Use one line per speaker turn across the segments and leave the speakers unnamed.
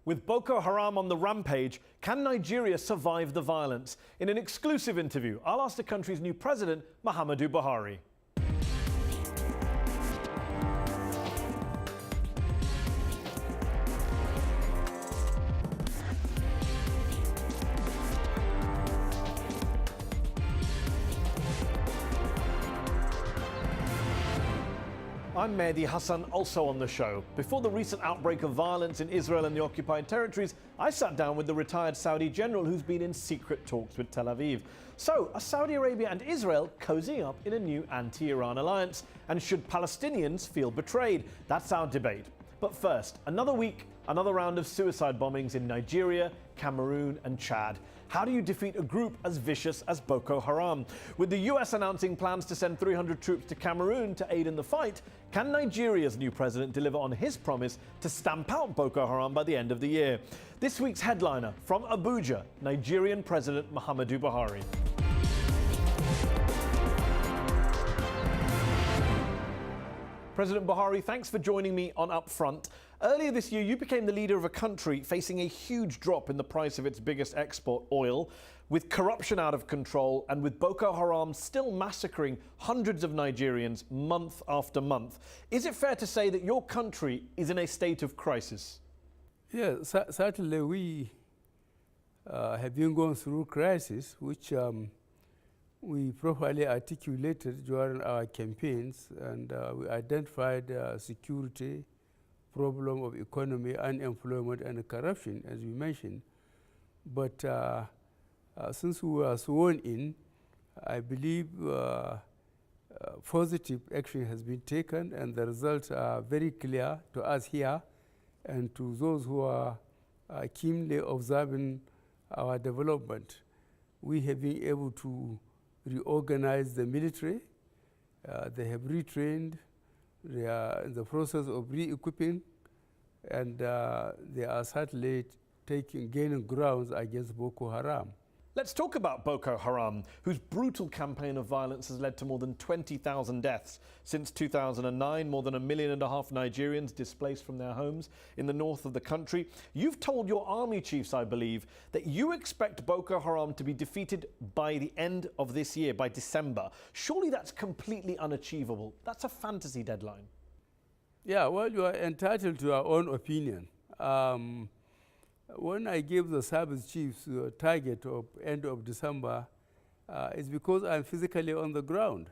With Boko Haram on the rampage, can Nigeria survive the violence? In an exclusive interview, I'll ask the country's new president, Muhammadu Buhari. I'm Mehdi Hasan, also on the show. Before the recent outbreak of violence in Israel and the occupied territories, I sat down with the retired Saudi general who's been in secret talks with Tel Aviv. So, are Saudi Arabia and Israel cozying up in a new anti-Iran alliance? And should Palestinians feel betrayed? That's our debate. But first, another week, another round of suicide bombings in Nigeria, Cameroon and Chad. How do you defeat a group as vicious as Boko Haram? With the US announcing plans to send 300 troops to Cameroon to aid in the fight, can Nigeria's new president deliver on his promise to stamp out Boko Haram by the end of the year? This week's headliner from Abuja, Nigerian President Muhammadu Buhari. President Buhari, thanks for joining me on UpFront. Earlier this year, you became the leader of a country facing a huge drop in the price of its biggest export, oil, with corruption out of control and with Boko Haram still massacring hundreds of Nigerians month after month. Is it fair to say that your country is in a state of crisis?
Yeah, certainly we have been going through crisis, which we properly articulated during our campaigns, and we identified security, problem of economy, unemployment, and corruption, as we mentioned. But since we were sworn in, I believe positive action has been taken, and the results are very clear to us here and to those who are keenly observing our development. We have been able to reorganize the military. They have retrained. They are in the process of re-equipping, and they are certainly gaining grounds against Boko Haram.
Let's talk about Boko Haram, whose brutal campaign of violence has led to more than 20,000 deaths. Since 2009, more than 1.5 million Nigerians displaced from their homes in the north of the country. You've told your army chiefs, I believe, that you expect Boko Haram to be defeated by the end of this year, by December. Surely that's completely unachievable. That's a fantasy deadline.
Yeah, well, you are entitled to your own opinion. When I gave the service chiefs a target of end of December, it's because I'm physically on the ground.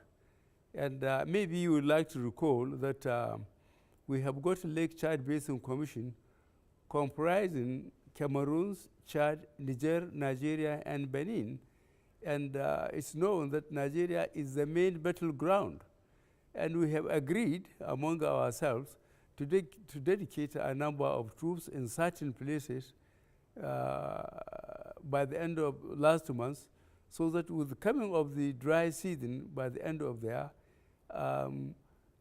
And maybe you would like to recall that we have got a Lake Chad Basin Commission comprising Cameroon, Chad, Niger, Nigeria, and Benin. And it's known that Nigeria is the main battleground. And we have agreed among ourselves to dedicate a number of troops in certain places by the end of last month, so that with the coming of the dry season by the end of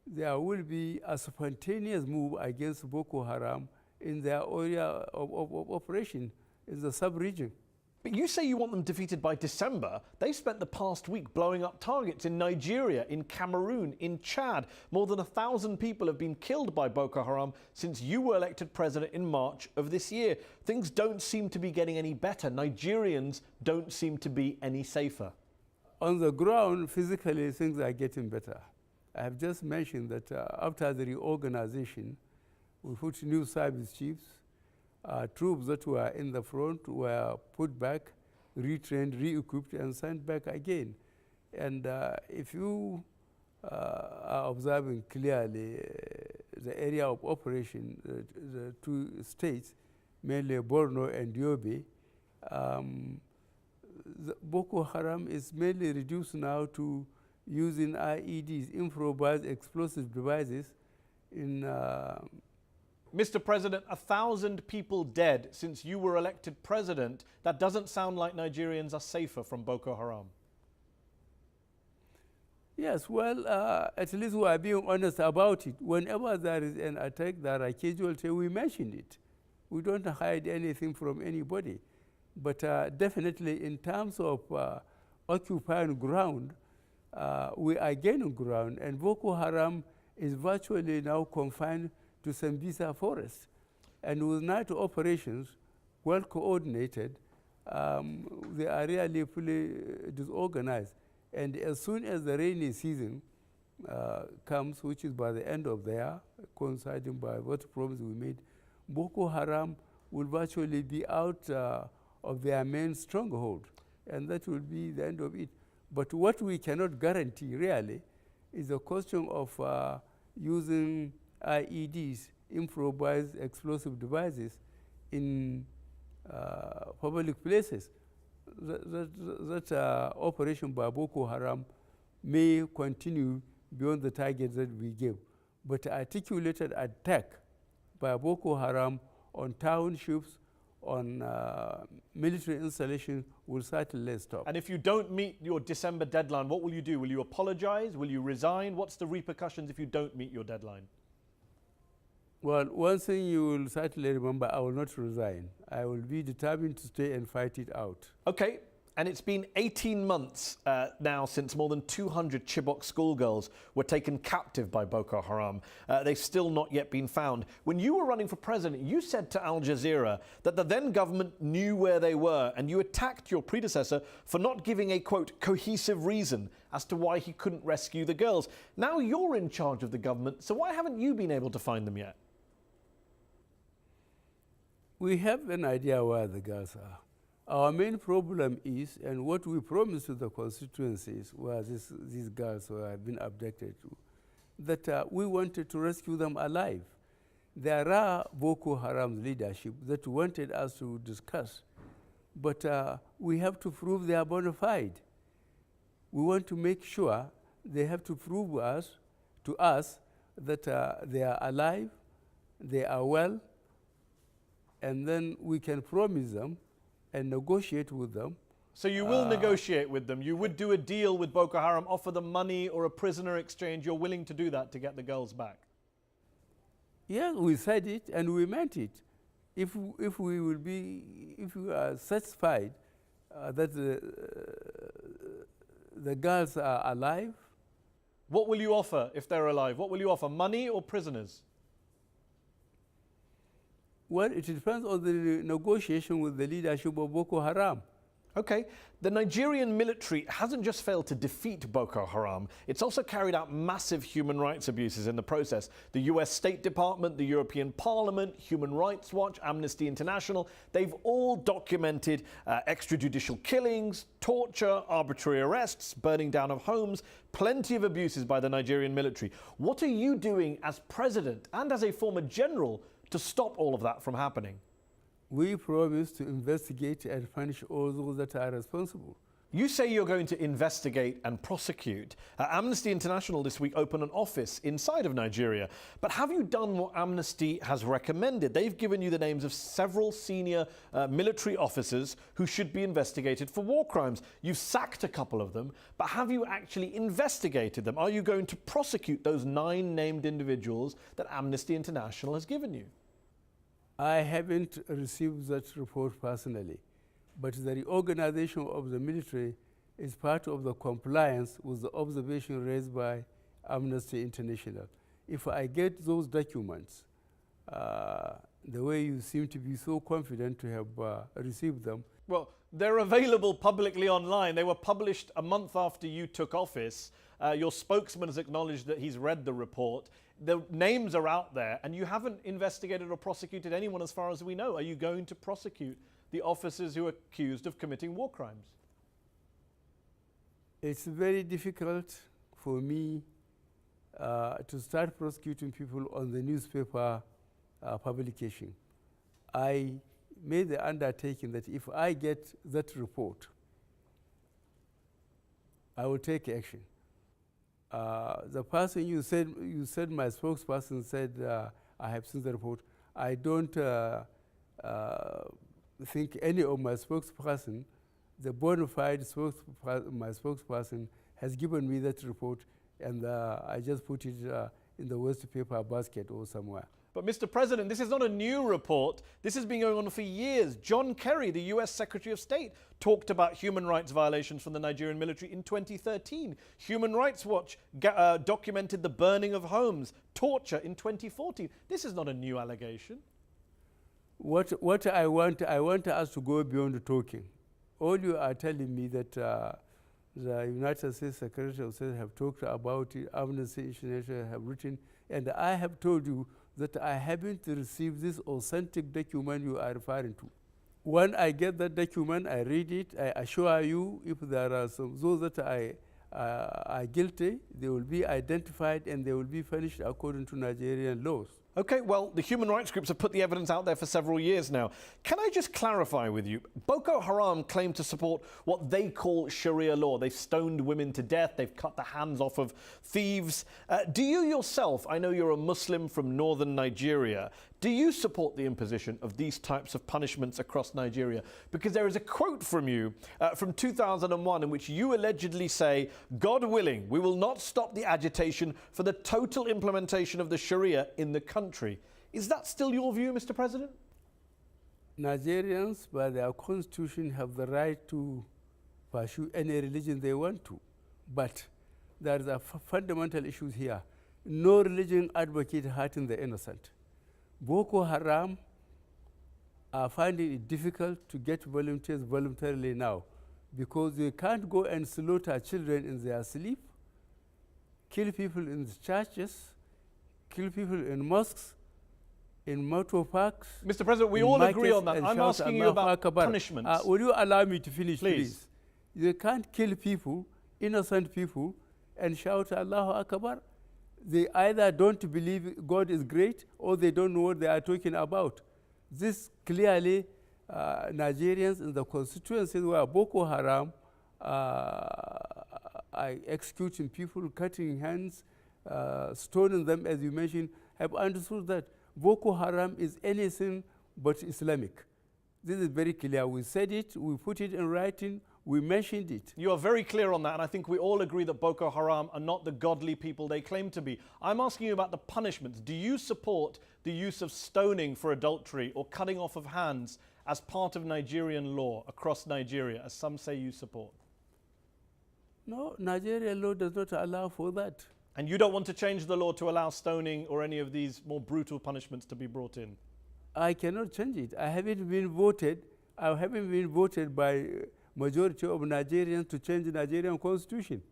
there will be a spontaneous move against Boko Haram in their area of operation in the sub-region.
But you say you want them defeated by December. They spent the past week blowing up targets in Nigeria, in Cameroon, in Chad. More than 1,000 people have been killed by Boko Haram since you were elected president in March of this year. Things don't seem to be getting any better. Nigerians don't seem to be any safer.
On the ground, physically, things are getting better. I have just mentioned that after the reorganization, we put new service chiefs. Troops that were in the front were put back, retrained, re-equipped, and sent back again. And if you are observing clearly the area of operation, the two states, mainly Borno and Yobe, the Boko Haram is mainly reduced now to using IEDs, improvised explosive devices, in
Mr. President, 1,000 people dead since you were elected president. That doesn't sound like Nigerians are safer from Boko Haram.
Yes, well, at least we are being honest about it. Whenever there is an attack, there are casualties, we mention it. We don't hide anything from anybody. But definitely in terms of occupying ground, we are gaining ground, and Boko Haram is virtually now confined to Sambisa forest. And with night operations, well coordinated, they are really fully disorganized. And as soon as the rainy season comes, which is by the end of the year, coinciding by what promise we made, Boko Haram will virtually be out of their main stronghold. And that will be the end of it. But what we cannot guarantee, really, is the question of using IEDs, improvised explosive devices, in public places. That operation by Boko Haram may continue beyond the targets that we gave. But articulated attack by Boko Haram on townships, on military installations will certainly stop.
And if you don't meet your December deadline, what will you do? Will you apologize? Will you resign? What's the repercussions if you don't meet your deadline?
Well, one thing you will certainly remember, I will not resign. I will be determined to stay and fight it out.
Okay, and it's been 18 months now since more than 200 Chibok schoolgirls were taken captive by Boko Haram. They've still not yet been found. When you were running for president, you said to Al Jazeera that the then government knew where they were, and you attacked your predecessor for not giving a, quote, cohesive reason as to why he couldn't rescue the girls. Now you're in charge of the government, so why haven't you been able to find them yet?
We have an idea where the girls are. Our main problem is, and what we promised to the constituencies where these girls have been abducted to, that we wanted to rescue them alive. There are Boko Haram leadership that wanted us to discuss, but we have to prove they are bona fide. We want to make sure they have to prove to us that they are alive, they are well, and then we can promise them and negotiate with them.
So you will negotiate with them? You would do a deal with Boko Haram, offer them money or a prisoner exchange? You're willing to do that to get the girls back?
Yeah, we said it and we meant it. If we are satisfied that the girls are alive.
What will you offer if they're alive? What will you offer, money or prisoners?
Well, it depends on the negotiation with the leadership of Boko Haram.
Okay, the Nigerian military hasn't just failed to defeat Boko Haram, it's also carried out massive human rights abuses in the process. The US State Department, the European Parliament, Human Rights Watch, Amnesty International, they've all documented extrajudicial killings, torture, arbitrary arrests, burning down of homes, plenty of abuses by the Nigerian military. What are you doing as president and as a former general to stop all of that from happening?
We promise to investigate and punish all those that are responsible.
You say you're going to investigate and prosecute. Amnesty International this week opened an office inside of Nigeria. But have you done what Amnesty has recommended? They've given you the names of several senior military officers who should be investigated for war crimes. You've sacked a couple of them, but have you actually investigated them? Are you going to prosecute those 9 named individuals that Amnesty International has given you?
I haven't received that report personally, but the reorganization of the military is part of the compliance with the observation raised by Amnesty International. If I get those documents, the way you seem to be so confident to have received them.
Well, they're available publicly online. They were published a month after you took office. Your spokesman has acknowledged that he's read the report. The names are out there, and you haven't investigated or prosecuted anyone as far as we know. Are you going to prosecute the officers who are accused of committing war crimes?
It's very difficult for me to start prosecuting people on the newspaper publication. I made the undertaking that if I get that report, I will take action. The person you said my spokesperson said I have seen the report. I don't think any of my spokesperson, the bona fide my spokesperson, has given me that report, and I just put it in the waste paper basket or somewhere.
But Mr. President, this is not a new report. This has been going on for years. John Kerry, the US Secretary of State, talked about human rights violations from the Nigerian military in 2013. Human Rights Watch documented the burning of homes, torture in 2014. This is not a new allegation.
What I want us to go beyond talking. All you are telling me that the United States Secretary of State have talked about it, Amnesty International have written, and I have told you that I haven't received this authentic document you are referring to. When I get that document, I read it, I assure you, if there are those that are guilty, they will be identified and they will be punished according to Nigerian laws.
Okay, well, the human rights groups have put the evidence out there for several years now. Can I just clarify with you? Boko Haram claim to support what they call Sharia law. They've stoned women to death. They've cut the hands off of thieves. Do you yourself, I know you're a Muslim from northern Nigeria, do you support the imposition of these types of punishments across Nigeria? Because there is a quote from you from 2001 in which you allegedly say, God willing, we will not stop the agitation for the total implementation of the Sharia in the country. Is that still your view, Mr. President?
Nigerians, by their constitution, have the right to pursue any religion they want to. But there is a fundamental issue here. No religion advocates hurting the innocent. Boko Haram are finding it difficult to get volunteers voluntarily now because they can't go and slaughter children in their sleep, kill people in the churches, kill people in mosques, in motor parks.
Mr. President, we all agree on that. I'm asking you about punishments.
Will you allow me to finish, please? They can't kill people, innocent people, and shout Allahu Akbar. They either don't believe God is great or they don't know what they are talking about. This clearly, Nigerians in the constituencies where Boko Haram are executing people, cutting hands, stoning them, as you mentioned, have understood that Boko Haram is anything but Islamic. This is very clear. We said it, we put it in writing, we mentioned it.
You are very clear on that, and I think we all agree that Boko Haram are not the godly people they claim to be. I'm asking you about the punishments. Do you support the use of stoning for adultery or cutting off of hands as part of Nigerian law across Nigeria, as some say you support?
No, Nigerian law does not allow for that.
And you don't want to change the law to allow stoning or any of these more brutal punishments to be brought in?
I cannot change it. I haven't been voted by majority of Nigerians to change the Nigerian constitution.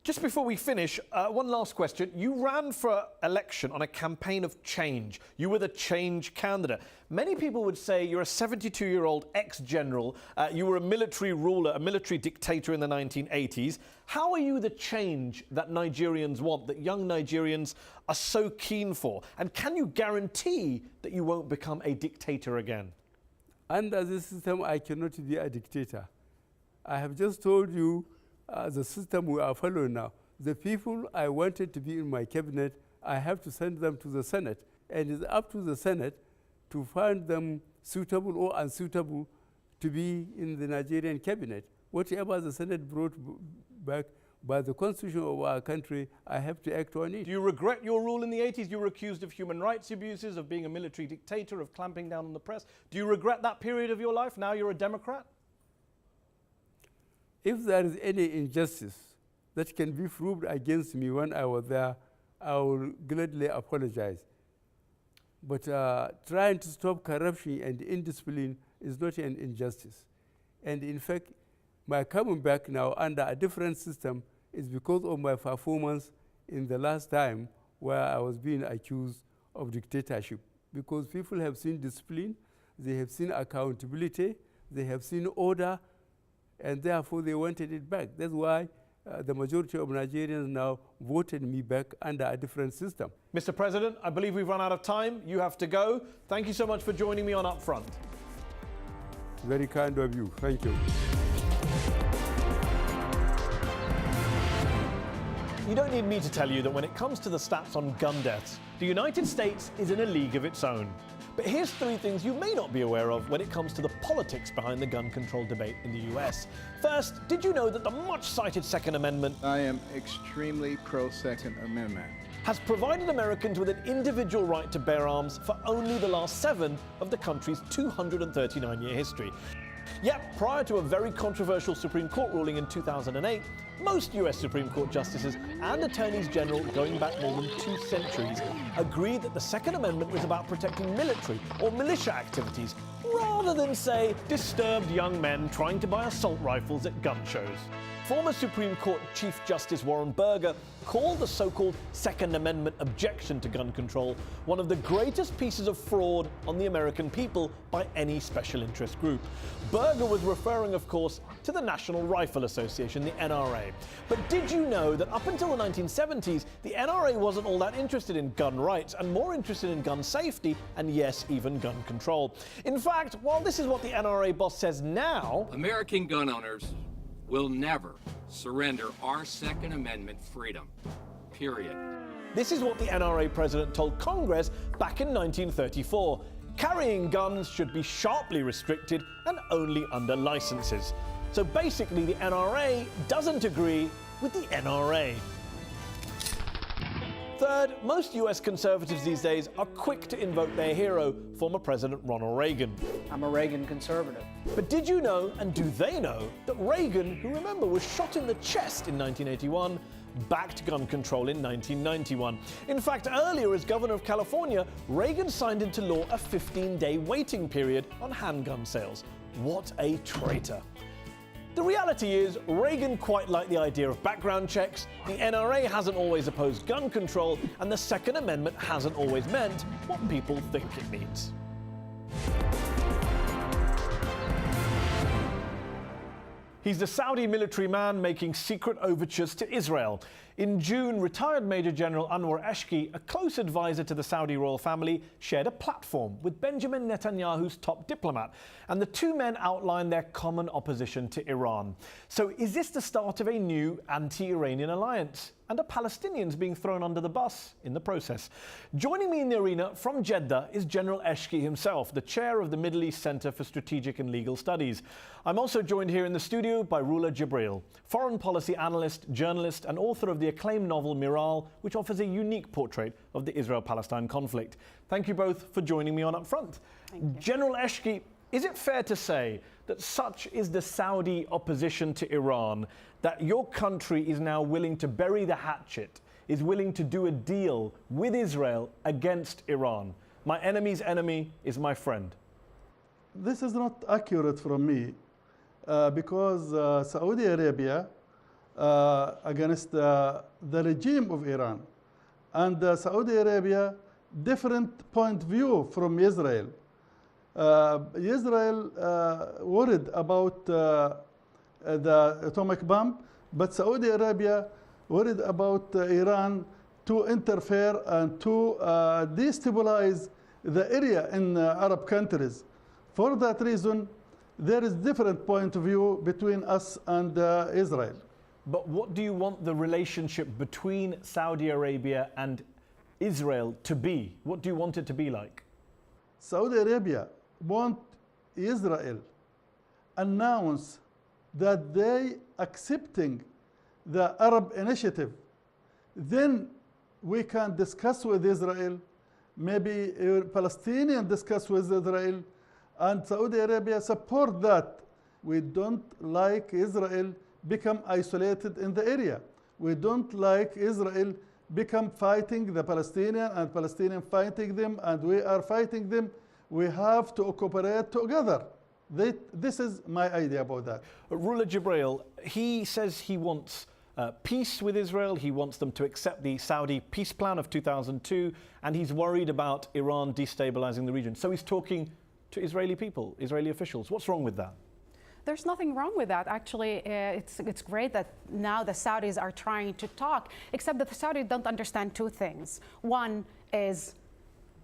Just before we finish, one last question. You ran for election on a campaign of change. You were the change candidate. Many people would say you're a 72-year-old ex-general. You were a military ruler, a military dictator in the 1980s. How are you the change that Nigerians want, that young Nigerians are so keen for? And can you guarantee that you won't become a dictator again?
Under this system, I cannot be a dictator. I have just told you the system we are following now. The people I wanted to be in my cabinet, I have to send them to the Senate. And it's up to the Senate to find them suitable or unsuitable to be in the Nigerian cabinet. Whatever the Senate brought back by the constitution of our country, I have to act on it.
Do you regret your rule in the 80s? You were accused of human rights abuses, of being a military dictator, of clamping down on the press. Do you regret that period of your life? Now you're a Democrat?
If there is any injustice that can be proved against me when I was there, I will gladly apologize. But trying to stop corruption and indiscipline is not an injustice. And in fact, my coming back now under a different system is because of my performance in the last time where I was being accused of dictatorship. Because people have seen discipline, they have seen accountability, they have seen order, and therefore they wanted it back. That's why the majority of Nigerians now voted me back under a different system.
Mr. President, I believe we've run out of time. You have to go. Thank you so much for joining me on UpFront.
Very kind of you. Thank you.
You don't need me to tell you that when it comes to the stats on gun deaths, the United States is in a league of its own. But here's 3 things you may not be aware of when it comes to the politics behind the gun control debate in the US. First, did you know that the much-cited Second Amendment—
I am extremely pro-Second Amendment—
has provided Americans with an individual right to bear arms for only the last 7 of the country's 239-year history? Yet, prior to a very controversial Supreme Court ruling in 2008, most US Supreme Court justices and attorneys general going back more than 2 centuries agreed that the Second Amendment was about protecting military or militia activities rather than, say, disturbed young men trying to buy assault rifles at gun shows. Former Supreme Court Chief Justice Warren Burger called the so-called Second Amendment objection to gun control one of the greatest pieces of fraud on the American people by any special interest group. Burger was referring, of course, to the National Rifle Association, the NRA. But did you know that up until the 1970s, the NRA wasn't all that interested in gun rights and more interested in gun safety and, yes, even gun control? In fact, while this is what the NRA boss says now,
American gun owners will never surrender our Second Amendment freedom, period.
This is what the NRA president told Congress back in 1934. Carrying guns should be sharply restricted and only under licenses. So basically, the NRA doesn't agree with the NRA. Third, most US conservatives these days are quick to invoke their hero, former President Ronald Reagan.
I'm a Reagan conservative.
But did you know, and do they know, that Reagan, who remember was shot in the chest in 1981, backed gun control in 1991. In fact, earlier as governor of California, Reagan signed into law a 15-day waiting period on handgun sales. What a traitor. The reality is, Reagan quite liked the idea of background checks, the NRA hasn't always opposed gun control, and the Second Amendment hasn't always meant what people think it means. He's the Saudi military man making secret overtures to Israel. In June, retired Major General Anwar Eshki, a close advisor to the Saudi royal family, shared a platform with Benjamin Netanyahu's top diplomat, and the two men outlined their common opposition to Iran. So is this the start of a new anti-Iranian alliance? And are Palestinians being thrown under the bus in the process? Joining me in the arena from Jeddah is General Eshki himself, the chair of the Middle East Center for Strategic and Legal Studies. I'm also joined here in the studio by Rula Jibril, foreign policy analyst, journalist, and author of the acclaimed novel Miral, which offers a unique portrait of the Israel-Palestine conflict. Thank you both for joining me on UpFront. General Eshki, is it fair to say that such is the Saudi opposition to Iran that your country is now willing to bury the hatchet, is willing to do a deal with Israel against Iran? My enemy's enemy is my friend.
This is not accurate from me because Saudi Arabia against the regime of Iran, and Saudi Arabia different point of view from Israel. Israel worried about the atomic bomb, but Saudi Arabia worried about Iran to interfere and to destabilize the area in Arab countries. For that reason, there is different point of view between us and Israel.
But what do you want the relationship between Saudi Arabia and Israel to be? What do you want it to be like?
Saudi Arabia want Israel announce that they accepting the Arab initiative. Then we can discuss with Israel, maybe Palestinian discuss with Israel, and Saudi Arabia support that. We don't like Israel become isolated in the area. We don't like Israel become fighting the Palestinian and Palestinian fighting them, and we are fighting them. We have to cooperate together. This is my idea about that.
Rula Jibril, he says he wants peace with Israel. He wants them to accept the Saudi peace plan of 2002, and he's worried about Iran destabilizing the region. So he's talking to Israeli people, Israeli officials. What's wrong with that?
There's nothing wrong with that. Actually, it's great that now the Saudis are trying to talk, except that the Saudis don't understand two things. One is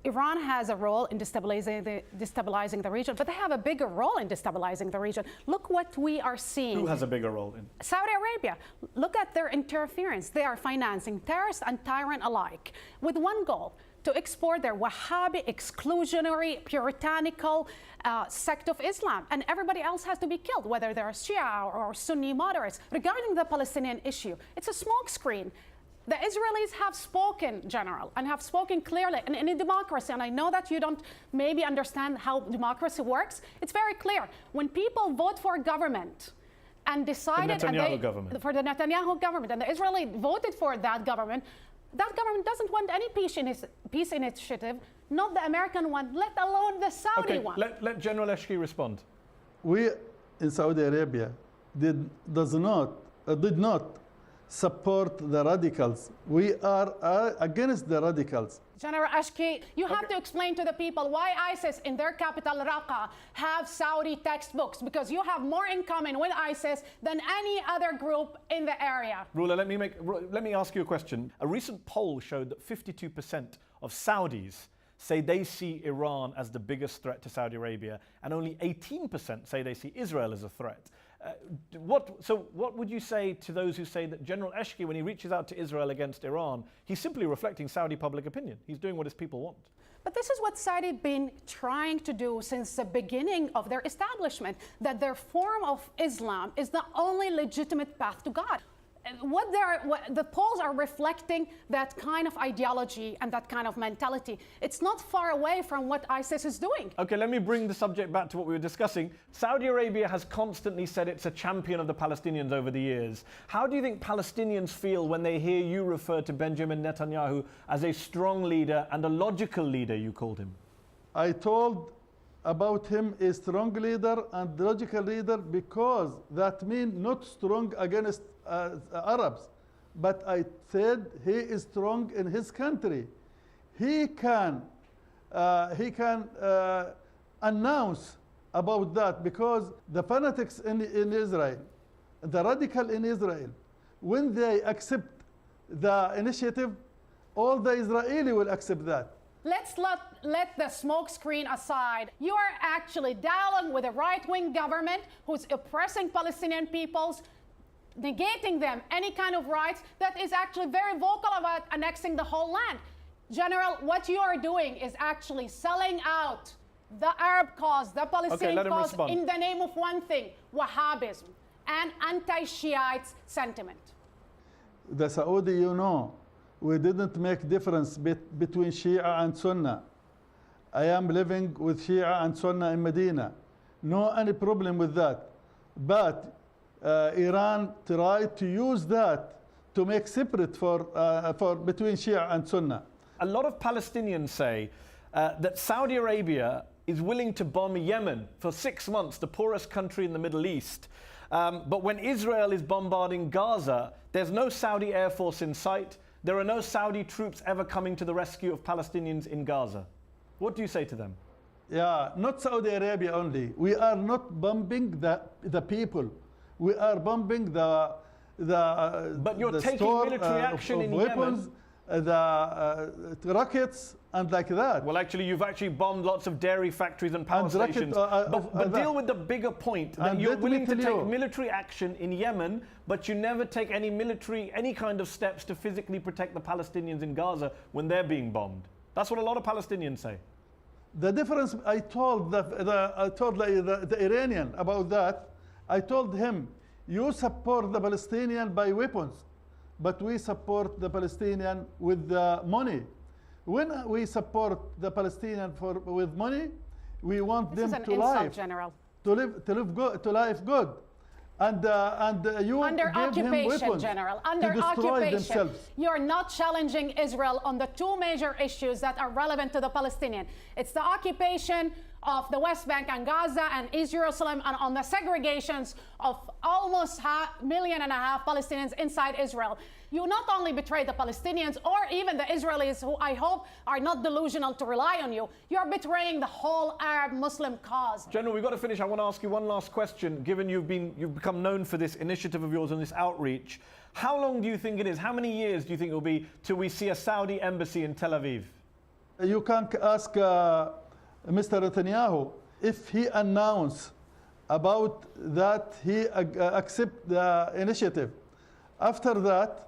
Iran has a role in destabilizing the region, but they have a bigger role in destabilizing the region. Look what we are seeing.
Who has a bigger role in?
Saudi Arabia. Look at their interference. They are financing terrorists and tyrant alike with one goal: to export their Wahhabi, exclusionary, puritanical sect of Islam. And everybody else has to be killed, whether they're Shia or Sunni moderates. Regarding the Palestinian issue, it's a smokescreen. The Israelis have spoken, General, and have spoken clearly. And in a democracy, and I know that you don't maybe understand how democracy works, it's very clear. When people vote for a government and decided
the Netanyahu government.
For the Netanyahu government, and the Israeli voted for that government doesn't want any peace initiative, not the American one, let alone the Saudi one.
Let General Eshki respond.
We in Saudi Arabia did not support the radicals. We are against the radicals.
General Ashki, you have to explain to the people why ISIS in their capital, Raqqa, have Saudi textbooks, because you have more in common with ISIS than any other group in the area.
Rula, let me ask you a question. A recent poll showed that 52% of Saudis say they see Iran as the biggest threat to Saudi Arabia, and only 18% say they see Israel as a threat. What would you say to those who say that General Eshki, when he reaches out to Israel against Iran, he's simply reflecting Saudi public opinion? He's doing what his people want.
But this is what Saudi been trying to do since the beginning of their establishment, that their form of Islam is the only legitimate path to God. What the polls are reflecting that kind of ideology and that kind of mentality. It's not far away from what ISIS is doing.
Okay, let me bring the subject back to what we were discussing. Saudi Arabia has constantly said it's a champion of the Palestinians over the years. How do you think Palestinians feel when they hear you refer to Benjamin Netanyahu as a strong leader and a logical leader, you called him?
I told about him a strong leader and logical leader because that means not strong against Arabs, but I said he is strong in his country. He can announce about that, because the fanatics in Israel, the radical in Israel, when they accept the initiative, all the Israeli will accept that.
Let's let the smoke screen aside. You are actually dialoguing with a right-wing government who's oppressing Palestinian peoples, negating them any kind of rights, that is actually very vocal about annexing the whole land. General, what you are doing is actually selling out the Arab cause, the Palestinian cause, in the name of one thing, Wahhabism and anti-Shiite sentiment.
The Saudi, you know, we didn't make difference between Shia and Sunnah. I am living with Shia and Sunnah in Medina. No any problem with that. But Iran tried to use that to make separate for between Shia and Sunnah.
A lot of Palestinians say that Saudi Arabia is willing to bomb Yemen for 6 months, the poorest country in the Middle East. But when Israel is bombarding Gaza, there's no Saudi Air Force in sight. There are no Saudi troops ever coming to the rescue of Palestinians in Gaza. What do you say to them?
Yeah, not Saudi Arabia only. We are not bombing the people. We are bombing the
But you're taking military action in
weapons,
Yemen.
The rockets and like that.
Well, actually, you've actually bombed lots of dairy factories and power stations. But deal with the bigger point, that you're willing to take military action in Yemen, but you never take any kind of steps to physically protect the Palestinians in Gaza when they're being bombed. That's what a lot of Palestinians say.
The difference, I told the Iranian about that. I told him, you support the Palestinian by weapons, but we support the Palestinian with the money. When we support the Palestinian with money, we want them to live,
General.
to live good, and you
under
give him weapons
General,
to destroy themselves.
You're not challenging Israel on the two major issues that are relevant to the Palestinian. It's the occupation of the West Bank and Gaza and East Jerusalem, and on the segregations of almost 1.5 million Palestinians inside Israel. You not only betray the Palestinians or even the Israelis, who I hope are not delusional to rely on you, you're betraying the whole Arab Muslim cause.
General, we've got to finish. I want to ask you one last question. Given you've become known for this initiative of yours and this outreach, how long do you think it is? How many years do you think it will be till we see a Saudi embassy in Tel Aviv?
You can ask Mr. Netanyahu if he announced about that he accept the initiative. After that,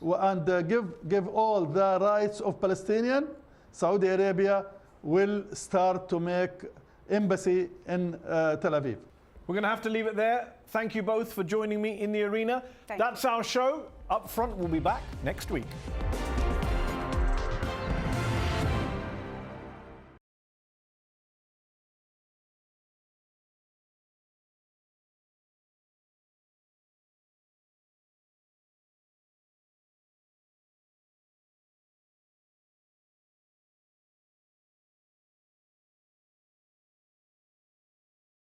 and give all the rights of Palestinian, Saudi Arabia will start to make embassy in Tel Aviv.
We're going to have to leave it there. Thank you both for joining me in the arena. That's our show. UpFront will be back next week.